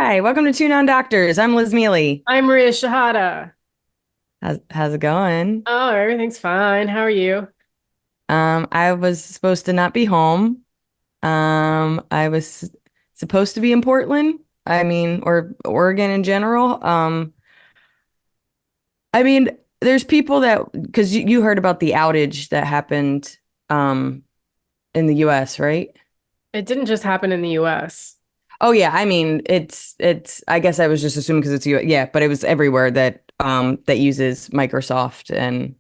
Hi, welcome to Two Non-Doctors. I'm Liz Mealy. I'm Maria Shahada. How's it going? Oh, everything's fine. How are you? I was supposed to not be home. I was supposed to be in Portland. I mean, or Oregon in general. I mean, there's people that because you heard about the outage that happened um in the US, right? It didn't just happen in the US. Oh yeah, I mean, it's I guess I was just assuming because it's you. Yeah, but it was everywhere that uses Microsoft, and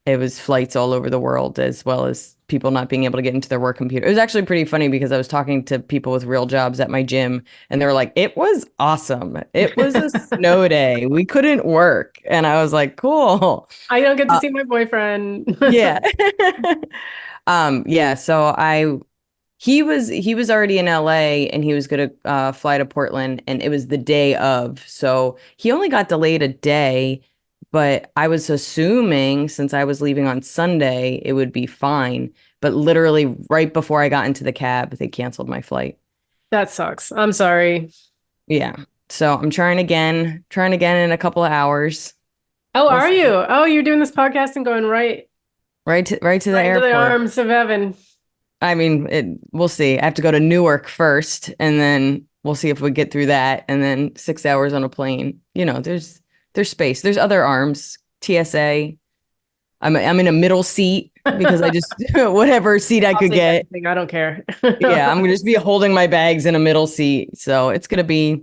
it was flights all over the world, as well as people not being able to get into their work computer. It was actually pretty funny because I was talking to people with real jobs at my gym, and they were like, "It was awesome. It was a snow day. We couldn't work." And I was like, "Cool." I don't get to Uh, see my boyfriend. yeah. Yeah, so I he was already in LA, and he was gonna fly to Portland, and it was the day of. So he only got delayed a day, but I was assuming since I was leaving on Sunday, it would be fine. But literally right before I got into the cab, they canceled my flight. That sucks. I'm sorry. Yeah. So I'm trying again in a couple of hours. Oh, We'll are see. you? Oh, you're doing this podcast and going Right to the right into the airport. arms of Evan. I mean, we'll see. I have to go to Newark first, and then we'll see if we get through that, and then 6 hours on a plane. There's space. There's other arms. TSA. I'm in a middle seat because I just whatever seat I I'll could take get. anything. I don't care. Yeah, I'm gonna just be holding my bags in a middle seat. So it's gonna be,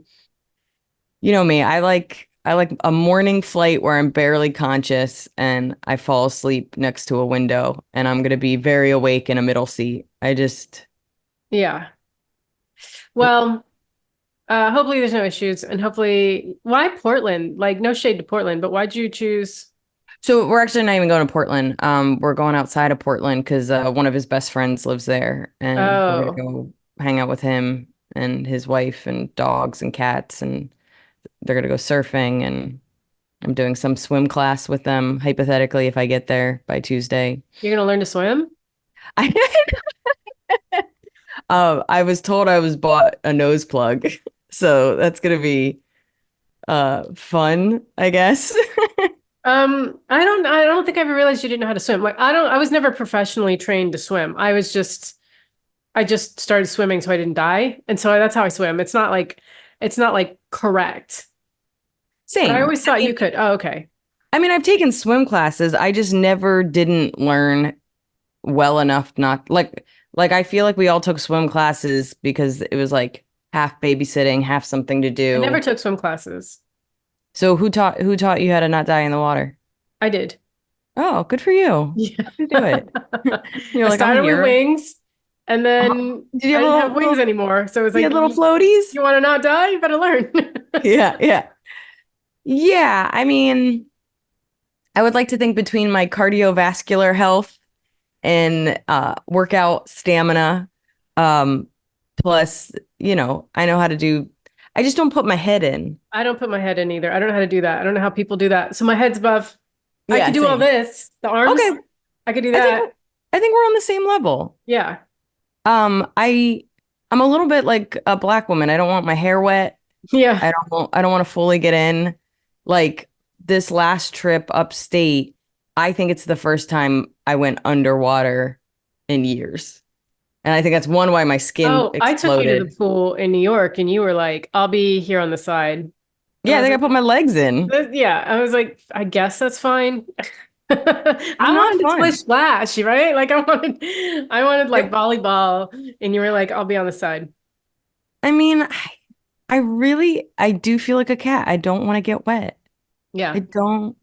you know me. I like a morning flight where I'm barely conscious and I fall asleep next to a window, and I'm gonna be very awake in a middle seat. I just. Yeah. Well, hopefully there's no issues and hopefully why Portland? Like no shade to Portland, but why'd you choose? So we're actually not even going to Portland. We're going outside of Portland because one of his best friends lives there, and we're gonna Oh, go hang out with him and his wife and dogs and cats, and they're gonna go surfing, and I'm doing some swim class with them, hypothetically, if I get there by Tuesday. you're gonna learn to swim? I I was told I was bought a nose plug, so that's gonna be fun, I guess. I don't think I ever realized you didn't know how to swim. I was never professionally trained to swim. I just started swimming so I didn't die. And so that's how I swim. It's not like correct. But I Same. always thought you could. Oh, okay. I mean, I've taken swim classes. I just never didn't learn well enough not like I feel like we all took swim classes because it was like half babysitting, half something to I never do. took swim classes. So who taught you how to not die in the water? I did. Oh, good for you. Yeah. How'd you do it? You're I like, I'm a started with hero. wings and then Did you I have didn't have wings little anymore. So it was you like, had little you, floaties? you want to not die? You better learn. Yeah, yeah. Yeah, I mean, I would like to think between my cardiovascular health and workout stamina, um, plus, I know how to do, I just don't put my head in. I don't put my head in either. I don't know how to do that. I don't know how people do that. So my head's above. I Yeah, could do all same. this. The arms, Okay, I could do I think that. I think we're on the same level. Yeah. Um, I I'm a little bit like a black woman. I don't want my hair wet. Yeah. I don't want to fully get in. Like this last trip upstate, I think it's the first time I went underwater in years. And I think that's one why my skin Oh, I took you to the exploded. pool in New York and you were like, I'll be here on the side. And Yeah, I I was think I like, put my legs in. Yeah, I was like, I guess that's fine. I It's not wanted to splish fun. splash, right? Like I wanted like Yep. volleyball and you were like, I'll be on the side. I mean, I do feel like a cat. I don't want to get wet. I Yeah. don't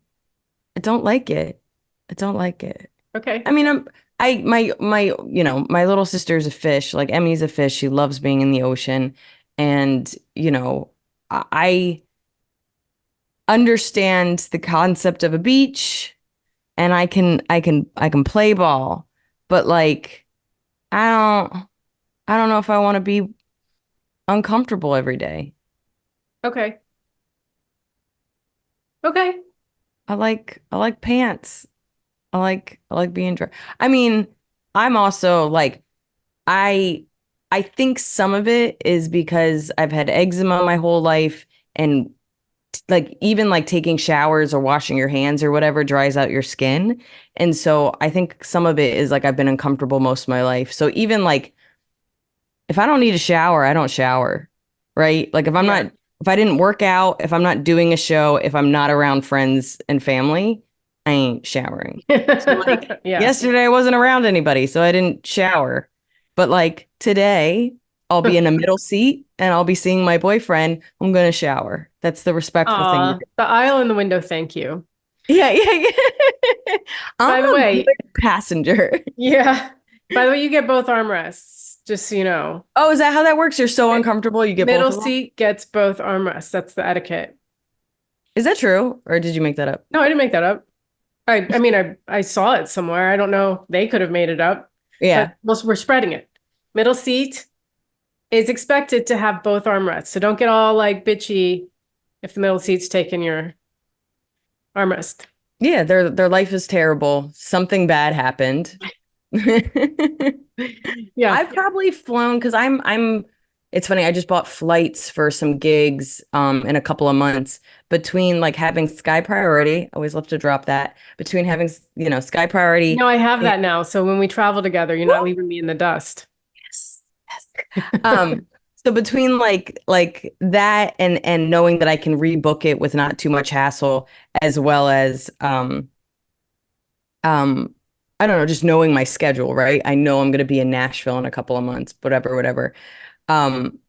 I don't like it. I don't like it. Okay. I mean, my little sister is a fish. Like Emmy's a fish. She loves being in the ocean. And, I understand the concept of a beach, and I can play ball. But like I I don't know if I want to be uncomfortable every day. Okay. Okay. I like pants. I like being dry. I mean, I'm also like I I think some of it is because I've had eczema my whole life, and like even like taking showers or washing your hands or whatever dries out your skin. And so I think some of it is like I've been uncomfortable most of my life. So even like if I don't need a shower, I don't shower, right? Like Yeah. if I didn't work out, if I'm not doing a show, if I'm not around friends and family, I ain't showering. So like Yeah. yesterday I wasn't around anybody, so I didn't shower. But like today, I'll be in a middle seat and I'll be seeing my boyfriend. I'm gonna shower. That's the respectful thing to Aw, do. the aisle in the window, thank you. Yeah, yeah, yeah. I'm By the a good way, passenger. yeah. By the way, you get both armrests, just so you know. Oh, is that how that works? You're so Mi- uncomfortable, you get both Middle of them? seat gets both armrests. That's the etiquette. Is that true? Or did you make that up? No, I didn't make that up. I mean, I saw it somewhere. I don't know. They could have made it up, but Yeah. we're spreading it. Middle seat is expected to have both armrests. So don't get all like bitchy if the middle seat's taking your armrest. Yeah, their life is terrible. Something bad happened. Yeah. I've probably flown because I'm it's funny, I just bought flights for some gigs in a couple of months between like having Sky Priority, I always love to drop that, between having Sky Priority. No, I have and- that now. So when we travel together, you're not leaving me in the dust. Yes, yes. So between like that and knowing that I can rebook it with not too much hassle, as well as um I don't know, just knowing my schedule, right? I know I'm going to be in Nashville in a couple of months, whatever, whatever. Um,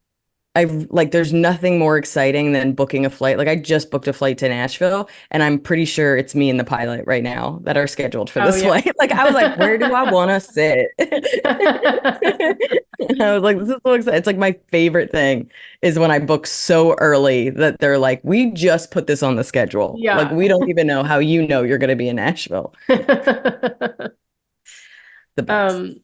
I've like there's nothing more exciting than booking a flight. Like I just booked a flight to Nashville and I'm pretty sure it's me and the pilot right now that are scheduled for Oh this yeah. flight. Like I was like, where do I want to sit? And I was like, this is so exciting. It's like my favorite thing is when I book so early that they're like, we just put this on the schedule. Like Yeah. we don't even know how you know you're going to be in Nashville. The best. Um,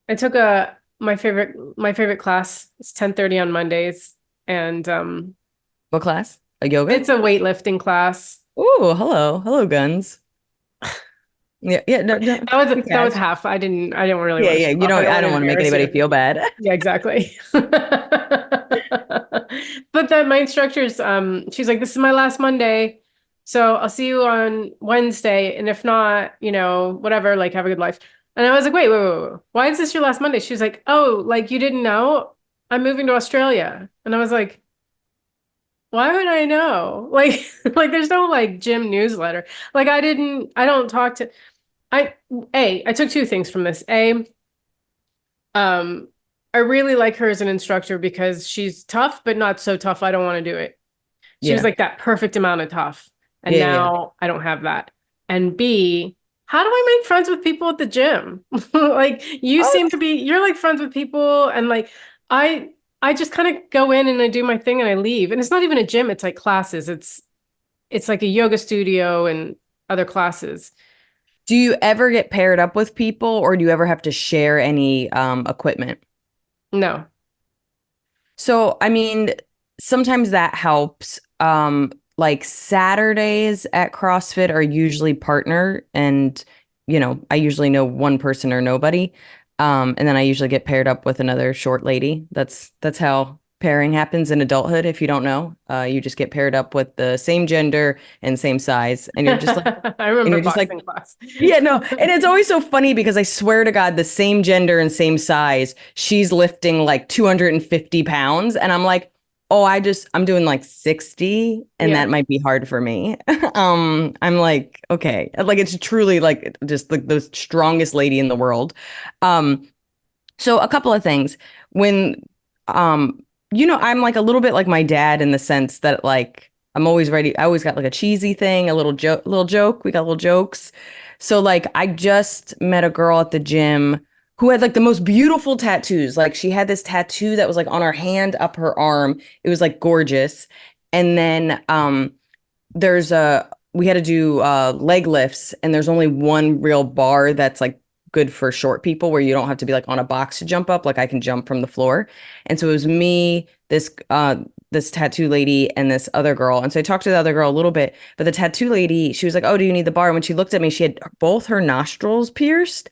I took a my favorite class. It's 10:30 on Mondays, and What class? A yoga? it's a weightlifting class. Ooh, hello. Hello, guns. Yeah, yeah, no, no. Good That was catch. half. I didn't really Yeah, want to yeah. show off. I don't I want to don't want to make embarrass anybody you. feel bad. Yeah, exactly. But then my instructor's she's like, this is my last Monday. So I'll see you on Wednesday. And if not, whatever, like have a good life. And I was like, wait. Why is this your last Monday? She was like, oh, like you didn't know? I'm moving to Australia. And I was like, why would I know? Like, like there's no like gym newsletter. Like I don't talk to I I took two things from this. Um, I really like her as an instructor because she's tough, but not so tough I don't want to do it. She was Yeah. like that perfect amount of tough. And Yeah, yeah. now I don't have that. And B, how do I make friends with people at the gym? Like you Oh, seem to be, you're like friends with people and like I I just kind of go in and I do my thing and I leave. And it's not even a gym, it's like classes. It's like a yoga studio and other classes. do you ever get paired up with people or do you ever have to share any equipment? No. So, I mean, sometimes that helps. Like Saturdays at CrossFit are usually partner and I usually know one person or nobody. And then I usually get paired up with another short lady. That's how pairing happens in adulthood, if you don't know. You just get paired up with the same gender and same size, and I and remember you're just like boxing class. yeah, no. And it's always so funny because I swear to God, the same gender and same size, she's lifting like 250 pounds. And I'm like, oh, I'm doing like 60, and Yeah. that might be hard for me. I'm like, okay. Like it's truly like just like the strongest lady in the world. Um, so a couple of things. When I'm like a little bit like my dad in the sense that like I'm always ready. I always got like a cheesy thing, a little joke. We got little jokes. So like I just met a girl at the gym who had like the most beautiful tattoos. Like she had this tattoo that was like on her hand up her arm. It was like gorgeous. And then there's a we had to do leg lifts and there's only one real bar that's like good for short people where you don't have to be like on a box to jump up, like I can jump from the floor. And so it was me, this tattoo lady and this other girl. And so I talked to the other girl a little bit, but the tattoo lady, she was like, oh, do you need the bar? And when she looked at me, she had both her nostrils pierced.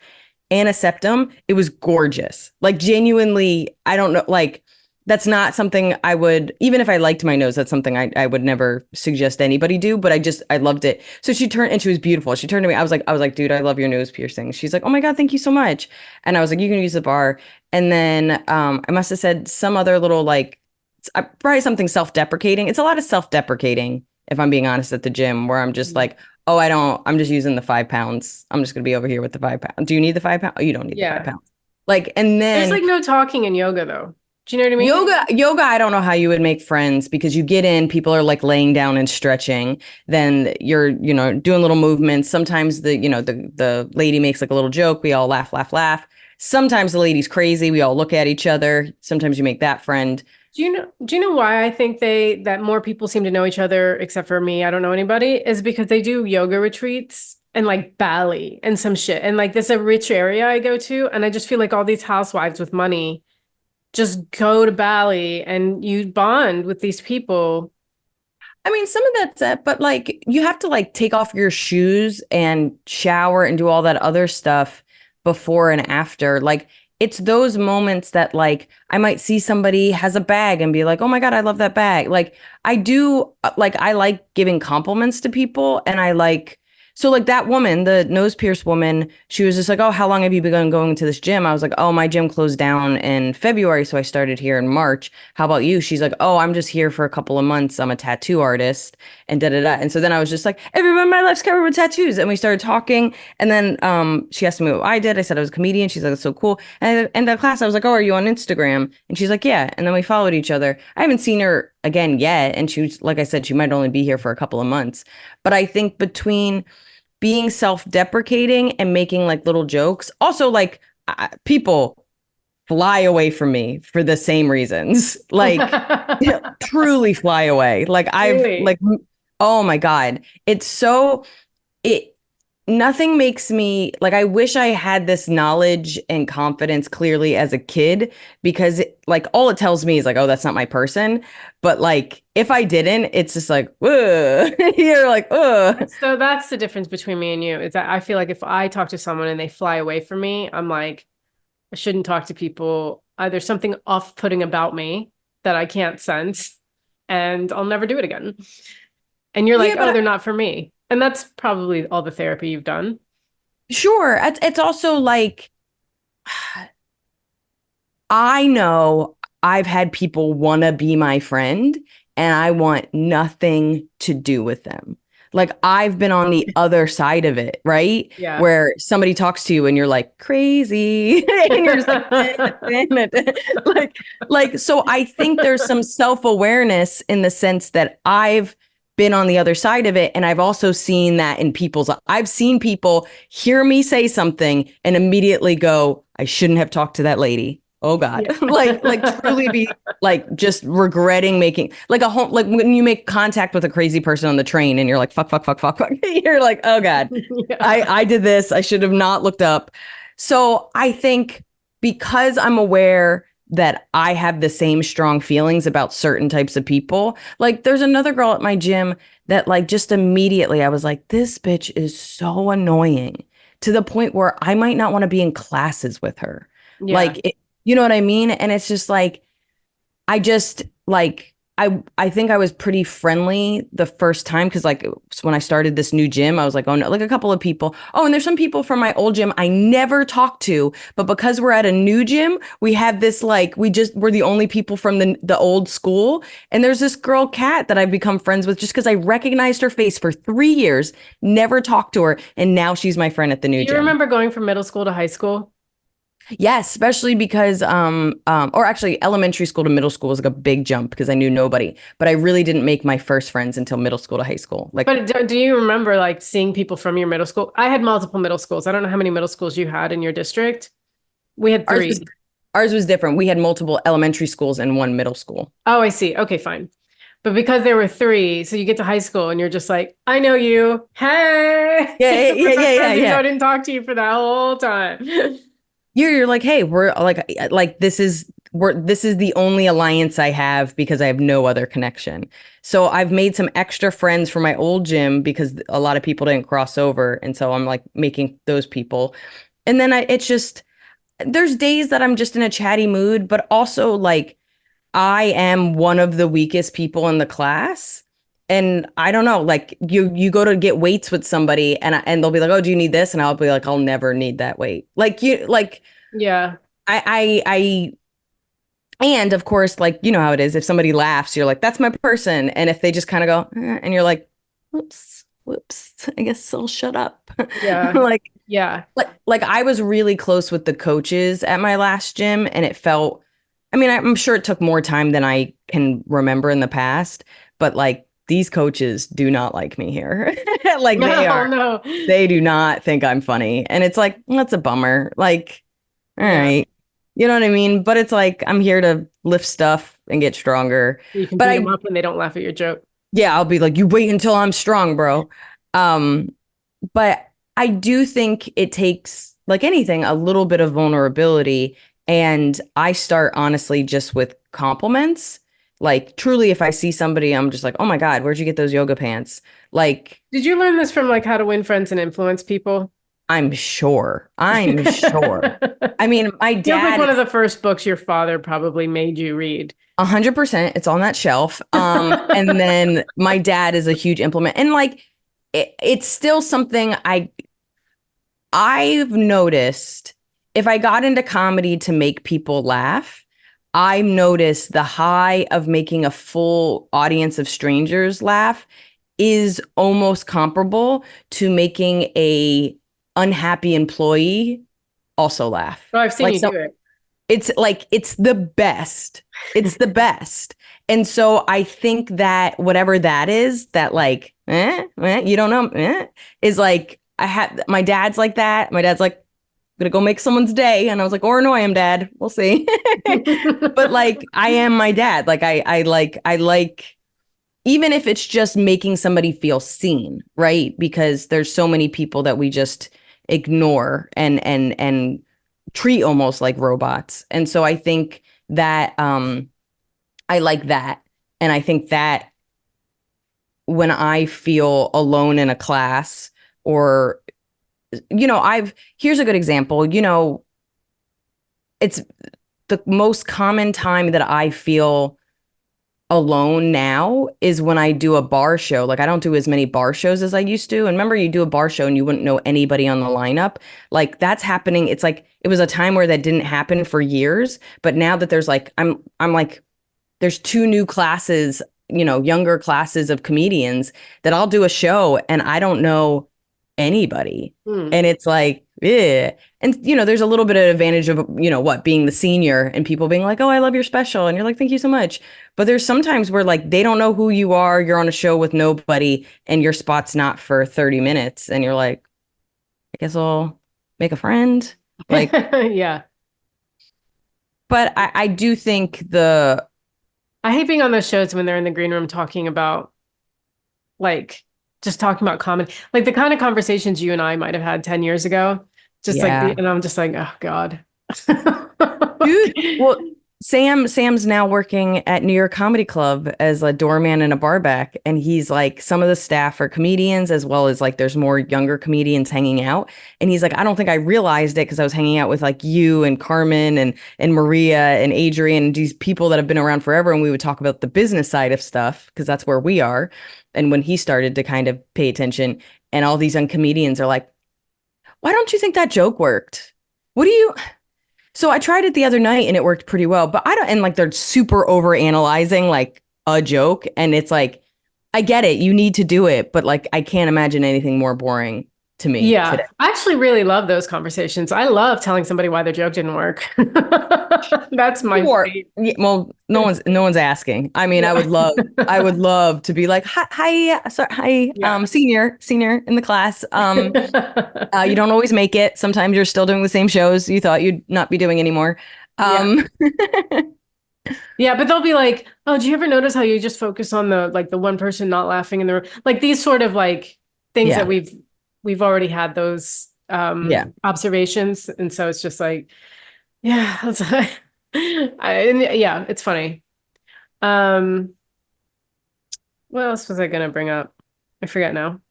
and a septum. It was gorgeous. Like genuinely, I don't know, like that's not something I would, even if I liked my nose, that's something I would never suggest anybody do, but I loved it. So she turned and she was beautiful. She turned to me. I was like, dude, I love your nose piercing. She's like, oh my God, thank you so much. And I was like, you can use the bar. And then I must have said some other little like, probably something self-deprecating. It's a lot of self-deprecating, if I'm being honest, at the gym where I'm just Mm. like, oh, I'm just using the 5 pounds. I'm just gonna be over here with the 5 pounds. Do you need the 5 pounds? Oh, you don't need the five Yeah. pounds. Like, and There's then like no talking in yoga though. Do you know what I mean? yoga, I don't know how you would make friends because you get in, people are like laying down and stretching. Then you're, doing little movements. Sometimes the lady makes like a little joke. We all laugh, laugh, laugh. Sometimes the lady's crazy. We all look at each other. Sometimes you make that friend. Do you know why I think that more people seem to know each other except for me, I don't know anybody, is because they do yoga retreats and like Bali and some shit. And like this is a rich area I go to, and I just feel like all these housewives with money just go to Bali and you bond with these people. I mean, some of that's it, but like you have to like take off your shoes and shower and do all that other stuff before and after. Like it's those moments that like I might see somebody has a bag and be like, "Oh my God, I love that bag." Like I do like I like giving compliments to people and I like so like that woman, the nose pierce woman, she was just like, "Oh, how long have you been going to this gym?" I was like, "Oh, my gym closed down in February, so I started here in March. How about you?" She's like, "Oh, I'm just here for a couple of months. I'm a tattoo artist." And da da da. And so then I was just like, "Everyone in my life's covered with tattoos." And we started talking. And then she asked me what I did. I said I was a comedian. She's like, "That's so cool." And at the end of class, I was like, "Oh, are you on Instagram?" And she's like, "Yeah." And then we followed each other. I haven't seen her again yet. And she was, like I said, she might only be here for a couple of months. But I think between being self-deprecating and making like little jokes, also like people fly away from me for the same reasons. Like truly fly away. Like I've Really? like oh my God. It's so it nothing makes me like I wish I had this knowledge and confidence clearly as a kid because like all it tells me is like, oh, that's not my person. But like if I didn't, it's just like, ugh. You're like, ugh. So that's the difference between me and you, is that I feel like if I talk to someone and they fly away from me, I'm like, I shouldn't talk to people. There's something off-putting about me that I can't sense, and I'll never do it again. And you're like, Yeah, oh, but they're not for me. And that's probably all the therapy you've done. sure. It's also like I know I've had people want to be my friend and I want nothing to do with them. Like I've been on the other side of it, right? Yeah. Where somebody talks to you and you're like crazy and you're just like like so I think there's some self-awareness in the sense that I've been on the other side of it and I've also seen that in people's I've seen people hear me say something and immediately go, I shouldn't have talked to that lady. Oh God. Yeah. Like truly be like just regretting making like a home like when you make contact with a crazy person on the train and you're like fuck fuck fuck fuck fuck. You're like, oh God. Yeah. I did this. I should have not looked up. So I think because I'm aware that I have the same strong feelings about certain types of people, like there's another girl at my gym that like just immediately I was like, this bitch is so annoying to the point where I might not want to be in classes with her. Yeah. Like, you know what I mean? And it's just like, I just like I think I was pretty friendly the first time because like when I started this new gym, I was like, oh no, like a couple of people. Oh, and there's some people from my old gym I never talked to, but because we're at a new gym, we have this like we're the only people from the old school. And there's this girl Kat that I've become friends with just because I recognized her face for 3 years, never talked to her, and now she's my friend at the Do new you gym. remember going from middle school to high school? Yes, especially because or actually elementary school to middle school was like a big jump because I knew nobody. But I really didn't make my first friends until middle school to high school. Like But do you remember like seeing people from your middle school? I had multiple middle schools. I don't know how many middle schools you had in your district. We had ours was three. ours was different. We had multiple elementary schools and one middle school. Oh, I see. Okay, fine. But because there were three, so you get to high school and you're just like, I know you. Hey. Yeah, yeah, We're yeah, best yeah, friends even though yeah. I didn't talk to you for that whole time. You're like, hey, we're like this is the only alliance I have because I have no other connection. So I've made some extra friends from my old gym because a lot of people didn't cross over, and so I'm like making those people. And then it's just, there's days that I'm just in a chatty mood, but also like I am one of the weakest people in the class. And I don't know, like you go to get weights with somebody and they'll be like, "Oh, do you need this?" And I'll be like, "I'll never need that weight." Yeah. I and of course, like you know how it is. If somebody laughs, you're like, "That's my person." And if they just kind of go, and you're like, "Whoops, whoops, I guess I'll shut up." Yeah. Like Yeah. like I was really close with the coaches at my last gym, and it felt, I mean, I'm sure it took more time than I can remember in the past, but like these coaches do not like me here. Like No, no. they do not think I'm funny. And it's like, that's a bummer. Like, all Yeah. right. You know what I mean? But it's like I'm here to lift stuff and get stronger. You can But beat them up when they don't laugh at your joke. yeah, I'll be like, you wait until I'm strong, bro. Um, but I do think it takes, like anything, a little bit of vulnerability. And I start honestly just with compliments. Like, truly, if I see somebody, I'm just like, oh my God, where'd you get those yoga pants? Like, Did you learn this from like how to win friends and influence people? I'm sure. I'm sure. I mean, my Feels like dad one of is the first books your father probably made you read. 100%. It's on that shelf. And then my dad is a huge implement. And like, it's still something I've noticed if I got into comedy to make people laugh, I noticed the high of making a full audience of strangers laugh is almost comparable to making a unhappy employee also laugh. Oh, I've seen Like you so do it. it's like it's the best. It's the best. And so I think that whatever that is, that like, you don't know, is like I had my dad's like that. My dad's like, I'm gonna go make someone's day. And I was like, or annoy him, dad. We'll see. But like I am my dad. Like I like even if it's just making somebody feel seen, right? Because there's so many people that we just ignore and treat almost like robots. And so I think that I like that. And I think that when I feel alone in a class or I've here's a good example. It's the most common time that I feel alone now is when I do a bar show. Like I don't do as many bar shows as I used to. And remember, you do a bar show and you wouldn't know anybody on the lineup. Like that's happening. It's like it was a time where that didn't happen for years. But now that there's like I'm like there's two new classes, younger classes of comedians that I'll do a show and I don't know anybody. Hmm. And it's like, yeah. And there's a little bit of advantage of, what, being the senior and people being like, "Oh, I love your special." And you're like, "Thank you so much." But there's sometimes where like they don't know who you are, you're on a show with nobody and your spot's not for 30 minutes and you're like, "I guess I'll make a friend." Like, Yeah. but I do think the I hate being on those shows when they're in the green room talking about like just talking about comedy, like the kind of conversations you and I might have had 10 years ago. Just like yeah. and I'm just like, oh God. Dude, well, Sam's now working at New York Comedy Club as a doorman and a barback, and he's like, some of the staff are comedians as well as like there's more younger comedians hanging out. And he's like, I don't think I realized it because I was hanging out with like you and Carmen and Maria and Adrian, these people that have been around forever, and we would talk about the business side of stuff because that's where we are. And when he started to kind of pay attention, and all these young comedians are like, why don't you think that joke worked? What do you? So I tried it the other night and it worked pretty well, but I don't, and like they're super over analyzing like a joke. And it's like, I get it. You need to do it, but like, I can't imagine anything more boring to me Yeah, today. I actually really love those conversations. I love telling somebody why their joke didn't work. That's my Or, favorite. yeah, well, no one's asking. I mean, Yeah. I would love to be like, hi, sorry, hi, Yeah. senior in the class. You don't always make it. Sometimes you're still doing the same shows you thought you'd not be doing anymore. Yeah. Um, Yeah, but they'll be like, "Oh, do you ever notice how you just focus on the one person not laughing in the room?" Like these sort of like things that yeah, we've already had those yeah. observations, and so it's just like, yeah, that's, and yeah, it's funny. Um, what else was I gonna bring up? I forget now.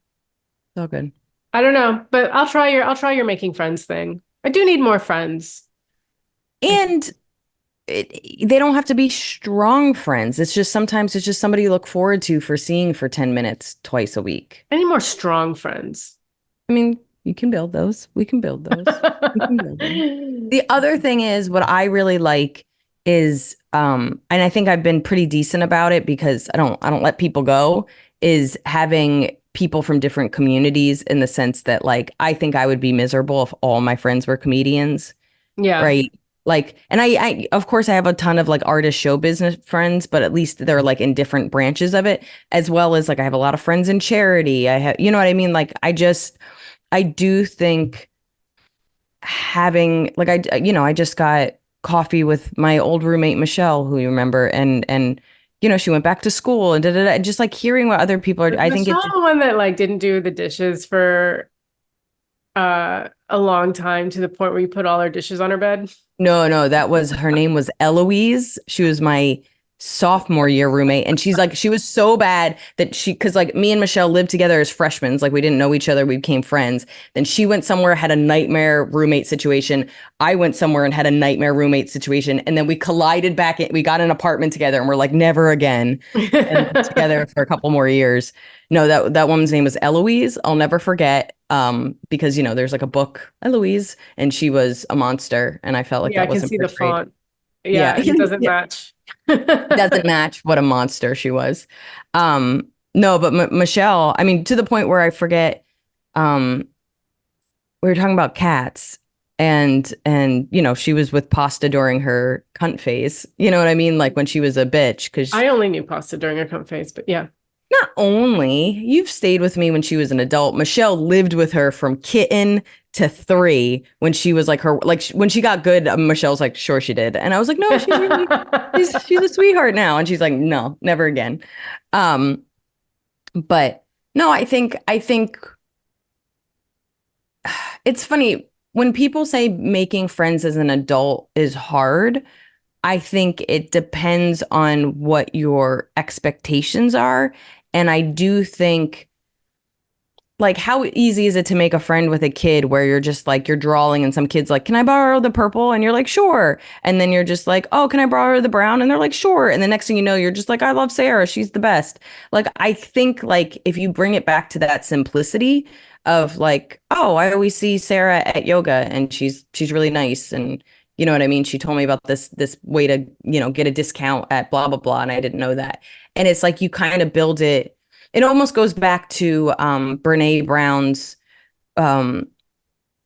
It's all good. I don't know, but I'll try your making friends thing. I do need more friends. I, And they don't have to be strong friends. It's just sometimes it's just somebody you look forward to for seeing for 10 minutes twice a week. I need more strong friends. I mean, you can build those. We can build those. We can build them. The other thing is what I really like is and I think I've been pretty decent about it because I don't let people go, is having people from different communities in the sense that like I think I would be miserable if all my friends were comedians, Yeah. right? Like, and I of course I have a ton of like artist show business friends, but at least they're like in different branches of it, as well as like I have a lot of friends in charity. I have, you know what I mean? Like I do think having like I just got coffee with my old roommate Michelle, who you remember, and she went back to school and and just like hearing what other people are. Was I think Michelle it's the one that like didn't do the dishes for a long time to the point where you put all her dishes on her bed? no, that was her name was Eloise. She was my sophomore year roommate. And she was so bad that cause like me and Michelle lived together as freshmen. Like we didn't know each other. We became friends. Then she went somewhere, had a nightmare roommate situation. I went somewhere and had a nightmare roommate situation. And then we collided back. We got an apartment together and we're like, never again. And lived together for a couple more years. No, that woman's name was Eloise. I'll never forget. Because there's like a book, Eloise, and she was a monster, and I felt like Yeah, I that can wasn't see the portrayed. font. Yeah, Yeah, it doesn't yeah, match. doesn't match what a monster she was. No, but Michelle, I mean, to the point where I forget. We were talking about cats, and she was with Pasta during her cunt phase. You know what I mean? Like when she was a bitch, because I only knew pasta during her comp phase, but yeah. not only you've stayed with me when she was an adult, Michelle lived with her from kitten to 3 when she was like when she got good. Michelle's like, sure she did, and I was like, no, she's a sweetheart now, and she's like, no, never again. Um, but no, I think it's funny when people say making friends as an adult is hard. I think it depends on what your expectations are, and I do think like how easy is it to make a friend with a kid where you're just like you're drawing and some kid's like, can I borrow the purple, and you're like, sure, and then you're just like, oh, can I borrow the brown, and they're like, sure, and the next thing you know you're just like, I love Sarah, she's the best. Like I think like if you bring it back to that simplicity of like, oh, I always see Sarah at yoga and she's really nice, and you know what I mean, she told me about this way to get a discount at blah blah blah, and I didn't know that. And it's like you kind of build it. It almost goes back to Brene Brown's um,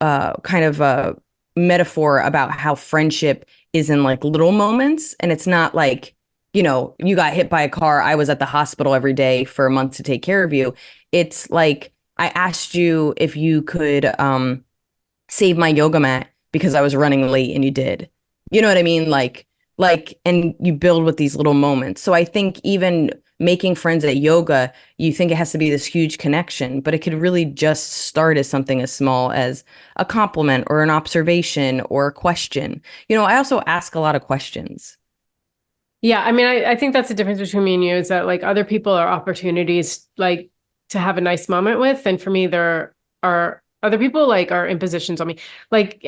kind of a metaphor about how friendship is in like little moments. And it's not like, you got hit by a car. I was at the hospital every day for a month to take care of you. It's like I asked you if you could save my yoga mat because I was running late and you did. You know what I mean? And you build with these little moments. So I think even making friends at yoga, you think it has to be this huge connection, but it could really just start as something as small as a compliment or an observation or a question. I also ask a lot of questions. Yeah, I mean, I think that's the difference between me and you is that like other people are opportunities like to have a nice moment with, and for me, there are other people like are impositions on me. Like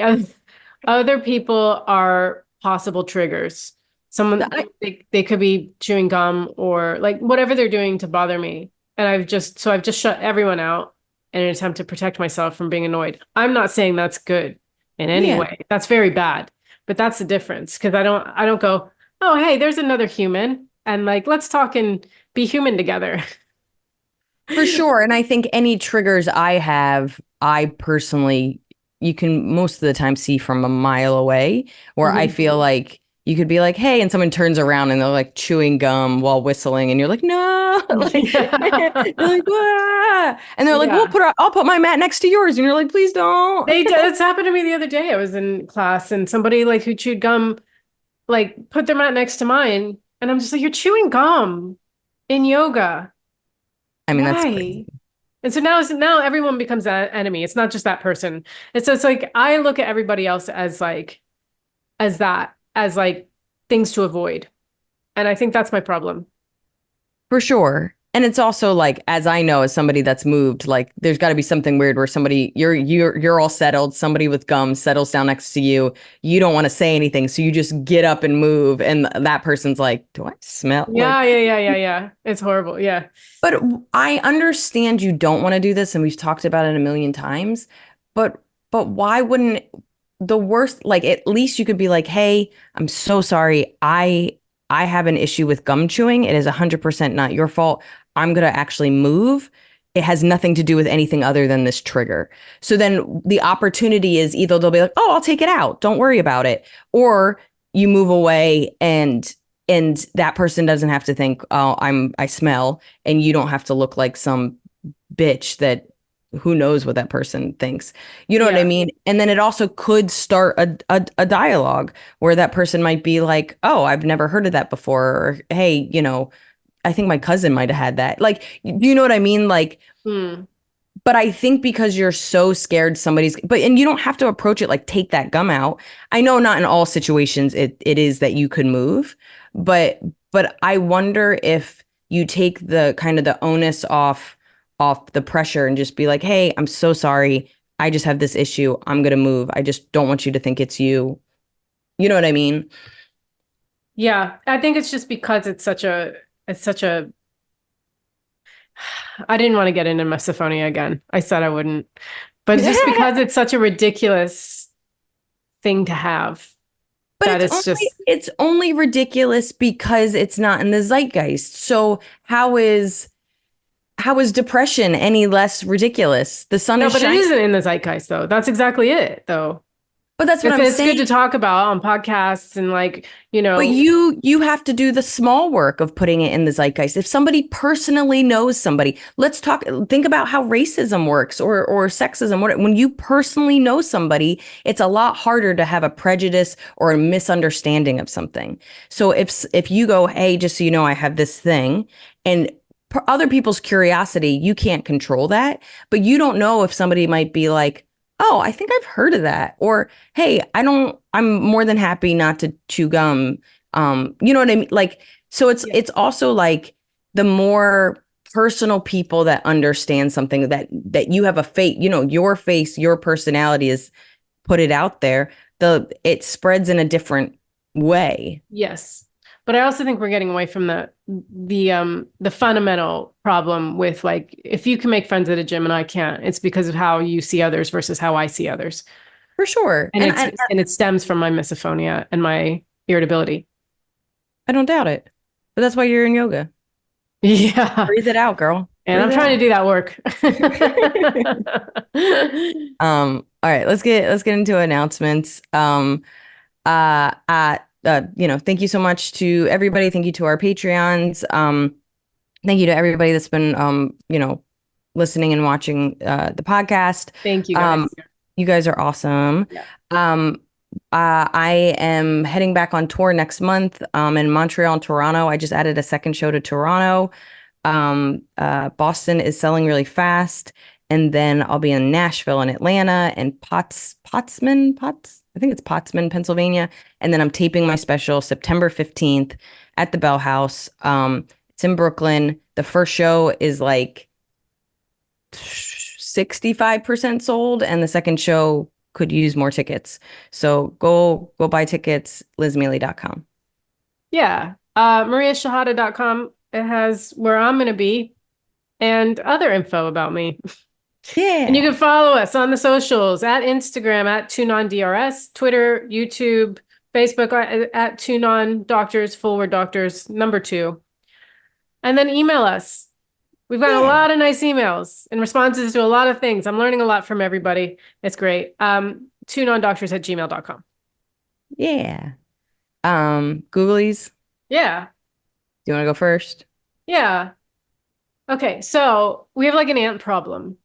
other people are possible triggers. Someone I, they could be chewing gum or like whatever they're doing to bother me, and I've just shut everyone out in an attempt to protect myself from being annoyed. I'm not saying that's good in any yeah. way. That's very bad, but that's the difference because I don't go, oh, hey, there's another human. And like, let's talk and be human together. For sure. And I think any triggers I have, I personally, you can most of the time see from a mile away, where I Mhm. feel like you could be like, hey, and someone turns around and they're like chewing gum while whistling, and you're like, no, like, you're Yeah. like, "Wah." And they're like, Yeah. I'll put my mat next to yours. And you're like, please don't. It's happened to me the other day. I was in class and somebody like who chewed gum, like put their mat next to mine. And I'm just like, you're chewing gum in yoga. I mean, that's Why? crazy. And so now everyone becomes an enemy. It's not just that person. It's like I look at everybody else as like as like things to avoid. And I think that's my problem. For sure. And it's also like, as I know, as somebody that's moved, like there's got to be something weird where somebody you're all settled, somebody with gum settles down next to you. You don't want to say anything, so you just get up and move, and that person's like, "Do I smell like?" Yeah. It's horrible. Yeah. But I understand you don't want to do this, and we've talked about it a million times. But why wouldn't the worst, like at least you could be like, "Hey, I'm so sorry. I have an issue with gum chewing. It is 100% not your fault. I'm gonna actually move. It has nothing to do with anything other than this trigger." So then the opportunity is either they'll be like, "Oh, I'll take it out. Don't worry about it," or you move away and that person doesn't have to think, "Oh, I smell," and you don't have to look like some bitch that who knows what that person thinks. You know what I Yeah. mean? And then it also could start a dialogue where that person might be like, "Oh, I've never heard of that before," or "Hey, I think my cousin might have had that." Like, do you know what I mean? Like, Hmm. but I think because you're so scared and you don't have to approach it like take that gum out. I know not in all situations it is that you could move, but I wonder if you take the kind of the onus off the pressure and just be like, "Hey, I'm so sorry. I just have this issue. I'm gonna move. I just don't want you to think it's you." You know what I mean? Yeah. I think it's just because it's such a, I didn't want to get into misophonia again. I said I wouldn't, but it's just because it's such a ridiculous thing to have But that it's just, it's only ridiculous because it's not in the zeitgeist. So how is depression any less ridiculous? The sun no, is but it shining. isn't in the zeitgeist though. That's exactly it though. But that's what I'm It's good saying. to talk about on podcasts and like, But you have to do the small work of putting it in the zeitgeist. If somebody personally knows somebody, think about how racism works or sexism. When you personally know somebody, it's a lot harder to have a prejudice or a misunderstanding of something. So if you go, "Hey, just so you know, I have this thing," and other people's curiosity, you can't control that, but you don't know if somebody might be like, "Oh, I think I've heard of that," or "Hey, I'm more than happy not to chew gum." You know what I mean? Like, so yeah. it's also like the more personal people that understand something that you have a face, your face, your personality is put it out there, it spreads in a different way. Yes. But I also think we're getting away from the fundamental problem with like if you can make friends at a gym and I can't, it's because of how you see others versus how I see others. For sure. And it stems from my misophonia and my irritability. I don't doubt it. But that's why you're in yoga. Yeah. Breathe it out, girl. And I'm Breathe it trying to out. do that work. All right, let's get into announcements. Thank you so much to everybody. Thank you to our Patreons. Thank you to everybody that's been, listening and watching the podcast. Thank you Um, guys. you guys are awesome. Yeah. Um, I am heading back on tour next month, in Montreal and Toronto. I just added a second show to Toronto. Boston is selling really fast. And then I'll be in Nashville and Atlanta and I think it's Pottsman, Pennsylvania. And then I'm taping my special September 15th at the Bell House. It's in Brooklyn. The first show is like 65% sold, and the second show could use more tickets. So go buy tickets, lizmealy.com. Yeah. mariashahada.com. It has where I'm going to be and other info about me. And you Yeah. can follow us on the socials at Instagram at TwoNonDRS, Twitter, YouTube, Facebook at TwoNonDoctors, full word doctors, number two. And then email us. We've gotten a Yeah. lot of nice emails and responses to a lot of things. I'm learning a lot from everybody. It's great. TwoNonDoctors@gmail.com. Yeah. Googlies, Yeah. do you want to go first? Yeah. Okay. So we have like an ant problem.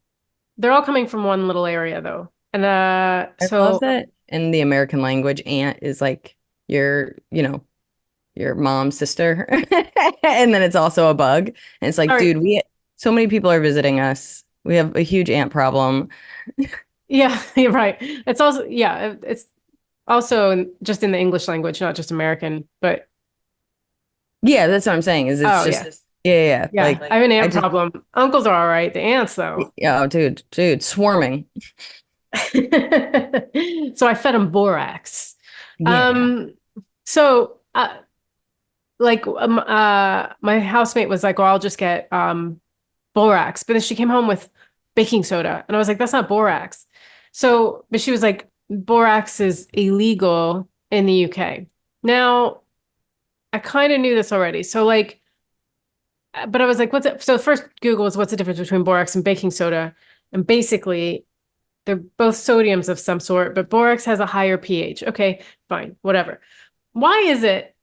They're all coming from one little area though. And I love so that in the American language, aunt is like your mom's sister. And then it's also a bug. And it's like, sorry. dude, so many people are visiting us. We have a huge ant problem. Yeah, you're right. It's also yeah, it's also just in the English language, not just American, but Yeah, that's what I'm saying, is it's oh just yeah. Yeah. Yeah, Like I have an I ant just, problem. Uncles are all right. The ants, though. yeah, oh, dude, swarming. So I fed him borax. Yeah. Um, so my housemate was like, "Well, I'll just get borax," but then she came home with baking soda, and I was like, "That's not borax." So, but she was like, "Borax is illegal in the UK." Now, I kind of knew this already. So, like, but I was like, "What's it?" So first, Google is what's the difference between borax and baking soda, and basically they're both sodiums of some sort, but borax has a higher pH. Okay, fine, whatever. Why is it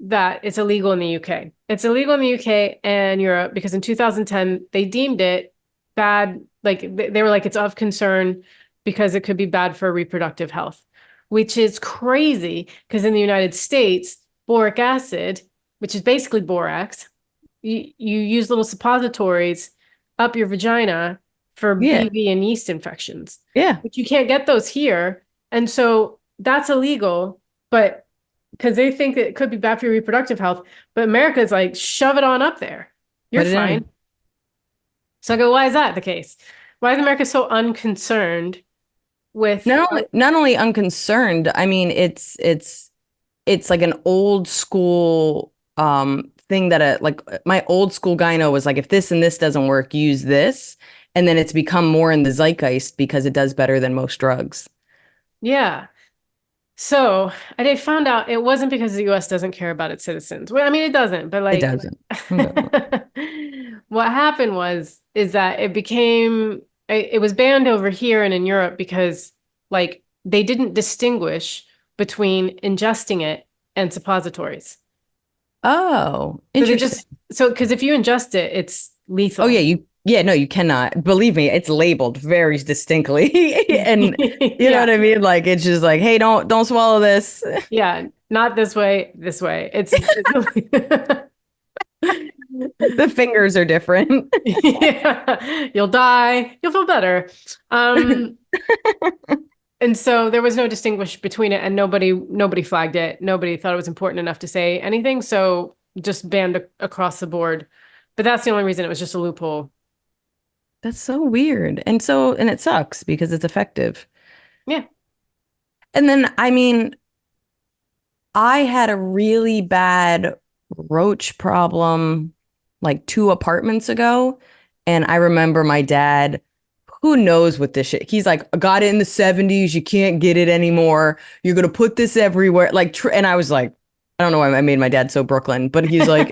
that it's illegal in the UK? It's illegal in the UK and Europe because in 2010 they deemed it bad. Like they were like, it's of concern because it could be bad for reproductive health, which is crazy because in the United States, boric acid, which is basically borax, you use little suppositories up your vagina for Yeah. BV and yeast infections, Yeah. but you can't get those here. And so that's illegal, but because they think that it could be bad for your reproductive health, but America's like, shove it on up there. You're Put it fine. in. So I go, why is that the case? Why is America so unconcerned with Not only unconcerned, I mean, it's like an old school thing that like my old school gyno was like, if this and this doesn't work, use this. And then it's become more in the zeitgeist because it does better than most drugs. yeah. So I found out it wasn't because the US doesn't care about its citizens. Well, I mean, it doesn't, but It like doesn't. It doesn't. what happened is that it was banned over here and in Europe because like they didn't distinguish between ingesting it and suppositories. Oh, So they interesting. just so because if you ingest it, it's Oh yeah, lethal. no, you cannot. Believe me, it's labeled very distinctly. And you know Yeah. what I mean? Like it's just like, hey, don't swallow this. Yeah. Not this way, this way. The fingers are different. Yeah, you'll die. You'll feel better. Um, and so there was no distinguish between it, and nobody flagged it. Nobody thought it was important enough to say anything, so just banned across the board. But that's the only reason it was just a loophole. That's so weird. And it sucks because it's effective. Yeah. And then, I mean, I had a really bad roach problem like 2 apartments ago. And I remember my dad, who knows what this shit, he's like, I got it in the 70s. You can't get it anymore. You're going to put this everywhere. Like, and I was like, I don't know why I made my dad so Brooklyn, but he's like,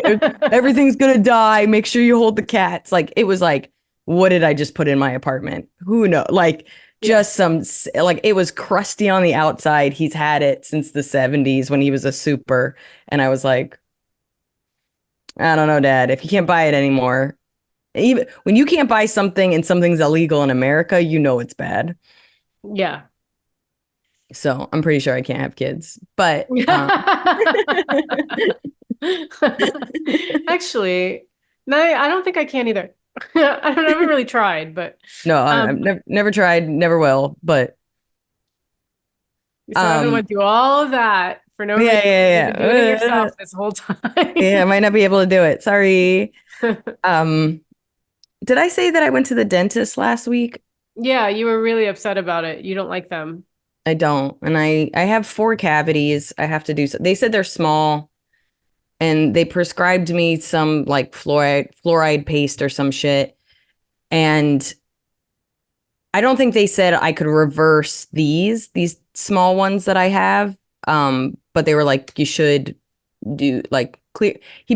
everything's going to die. Make sure you hold the cats. Like, it was like, what did I just put in my apartment? Who knows? Like, Yeah. just like it was crusty on the outside. He's had it since the 70s when he was a super. And I was like, I don't know, Dad, if you can't buy it anymore, even when you can't buy something and something's illegal in America, you know it's bad. Yeah. So I'm pretty sure I can't have kids. But Actually, no, I don't think I can either. I haven't really tried, but no, I've um, never tried, never will. But so Evan um went through all of that for no yeah, reason. You've yeah, been doing it yeah. yourself this whole Yeah, I time. might not be able to do it. Sorry. Um, did I say that I went to the dentist last week? Yeah, you were really upset about it. You don't like them. I don't. And I have 4 cavities. I have to do so. They said they're small and they prescribed me some like fluoride paste or some shit. And I don't think they said I could reverse these small ones that I have. But they were like, you should do like clear. He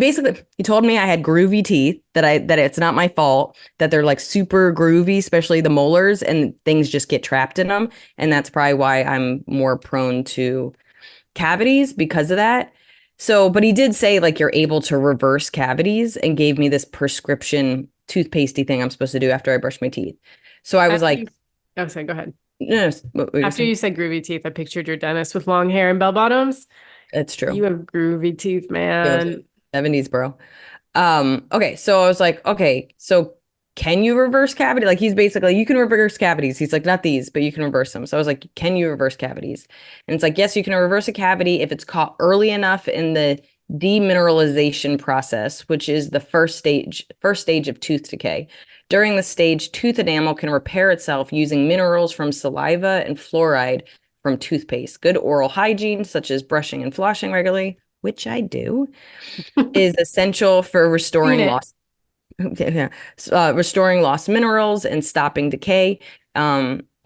told me I had groovy teeth, that it's not my fault, that they're like super groovy, especially the molars, and things just get trapped in them. And that's probably why I'm more prone to cavities because of that. So, but he did say like you're able to reverse cavities and gave me this prescription toothpastey thing I'm supposed to do after I brush my teeth. So I was After you, like, oh, sorry, go ahead. no, no, what were you After saying? you said groovy teeth, I pictured your dentist with long hair and bell bottoms. It's true. You have groovy teeth, Yo, man. 70s, bro. Okay, so I was like, okay, so can you reverse cavity? Like he's basically, you can reverse cavities. He's like, not these, but you can reverse them. So I was like, can you reverse cavities? And it's like, yes, you can reverse a cavity if it's caught early enough in the demineralization process, which is the first stage of tooth decay. During the stage, tooth enamel can repair itself using minerals from saliva and fluoride from toothpaste. Good oral hygiene, such as brushing and flossing regularly, which I do, is essential for Doing restoring it. lost yeah, restoring lost minerals and stopping decay.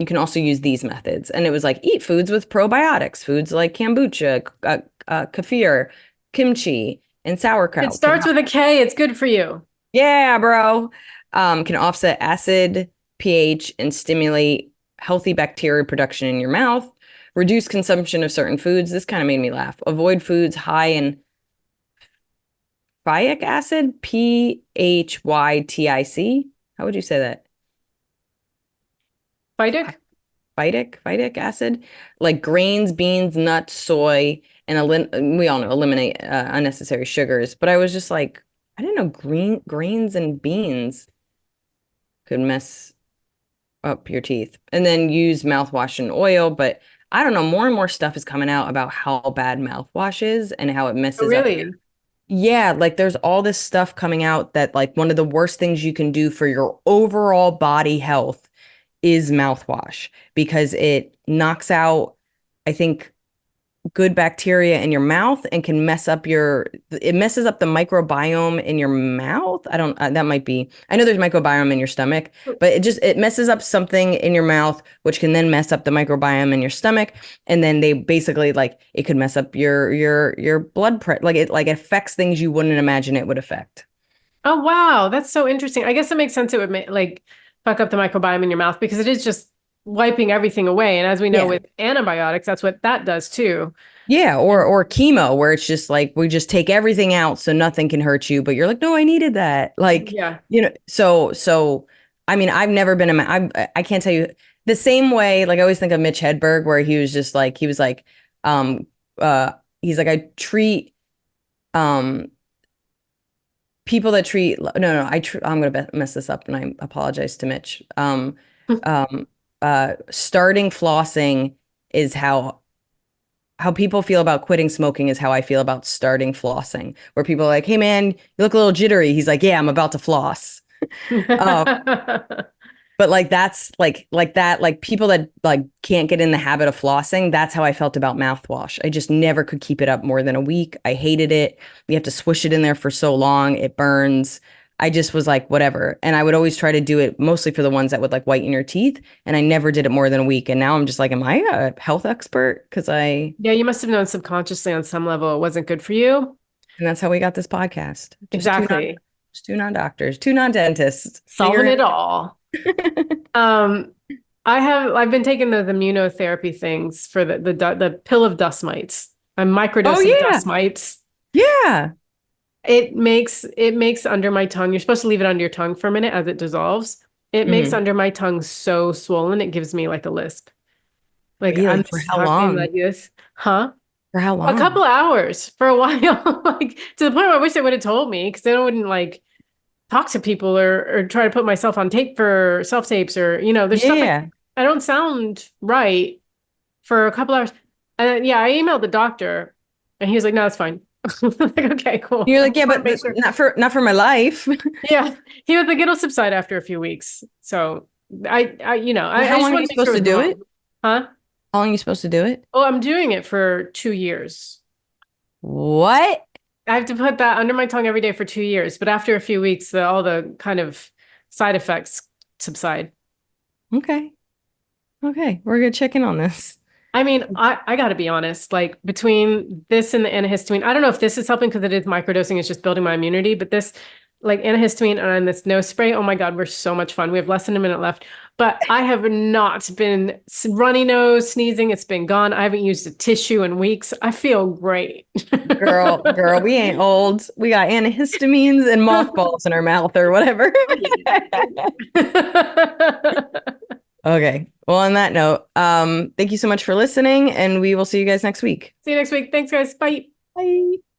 You can also use these methods. And it was like eat foods with probiotics, foods like kombucha, kefir, kimchi, and It sauerkraut can starts help. with a K. It's good for you. Yeah, bro. Can offset acid, pH, and stimulate healthy bacteria production in your mouth. Reduce consumption of certain foods. This kind of made me laugh. Avoid foods high in phytic acid, PHYTIC. How would you say that? Phytic? Phytic acid, like grains, beans, nuts, soy, and we all know eliminate unnecessary sugars. But I was just like, I didn't know grains and beans could mess up your teeth. And then use mouthwash and oil. But I don't know, more and more stuff is coming out about how bad mouthwash is and how it Oh, messes up your. really? Yeah, like there's all this stuff coming out that like one of the worst things you can do for your overall body health is mouthwash because it knocks out, I think, good bacteria in your mouth and can it messes up the microbiome in your mouth. I don't, that might be, I know there's microbiome in your stomach, but it messes up something in your mouth, which can then mess up the microbiome in your stomach. And then they basically like, it could mess up your blood pressure. Like it affects things you wouldn't imagine it would affect. Oh, wow. That's so interesting. I guess it makes sense it would make like fuck up the microbiome in your mouth because it is just wiping everything away. And as we know Yeah. with antibiotics, that's what that does too. Yeah, or And chemo where it's just like we just take everything out so nothing can hurt you, but you're like, no, I needed that. Like, yeah. so I mean, I've never been I can't tell you the same way, like I always think of Mitch Hedberg where he was like, um, uh, he's like, I treat um people that treat no, I'm gonna mess this up and I apologize to Mitch. Um, Starting flossing is how people feel about quitting smoking is how I feel about starting flossing, where people are like, hey man, you look a little jittery. He's like, yeah, I'm about to floss. Um, but like that's like that, like people that like can't get in the habit of flossing, that's how I felt about mouthwash. I just never could keep it up more than a week. I hated it. You have to swish it in there for so long, it burns. I just was like, whatever. And I would always try to do it mostly for the ones that would like whiten your teeth. And I never did it more than a week. And now I'm just like, am I a health expert? Yeah, you must have known subconsciously on some level it wasn't good for you. And that's how we got this podcast. Exactly. Just two non-doctors, two non-dentists Solving figuring it all. Um, I've been taking the immunotherapy things for the pill of dust mites. I'm Oh microdosing yeah. dust mites. Yeah. It makes under my tongue. You're supposed to leave it under your tongue for a minute as it dissolves. It makes Hmm. under my tongue so swollen it gives me like a lisp. Like Really? I'm For just how talking long? like this, huh? For how A couple long? hours for a while, like to the point where I wish they would have told me because then I wouldn't like talk to people or try to put myself on tape for self tapes or there's stuff Yeah. I don't sound right for a couple hours. And then, yeah, I emailed the doctor and he was like, no, it's fine. Like, okay, cool. You're I like, just yeah, want to but make sure. not for my life. Yeah. He was like, it'll subside after a few weeks. So I How just long are want you to make sure supposed it to was do it? normal. Huh? How long are you supposed to do it? Oh, I'm doing it for 2 years. What? I have to put that under my tongue every day for 2 years, but after a few weeks, all the kind of side effects subside. Okay. Okay. We're gonna check in on this. I mean, I got to be honest, like between this and the antihistamine, I don't know if this is helping because it is microdosing, it's just building my immunity, but this like antihistamine and this nose spray, oh my God, we're so much fun. We have less than a minute left, but I have not been runny nose, sneezing. It's been gone. I haven't used a tissue in weeks. I feel great. Girl, we ain't old. We got antihistamines and mothballs in our mouth or whatever. Okay. Well, on that note, thank you so much for listening, and we will see you guys next week. See you next week. Thanks, guys. Bye. Bye.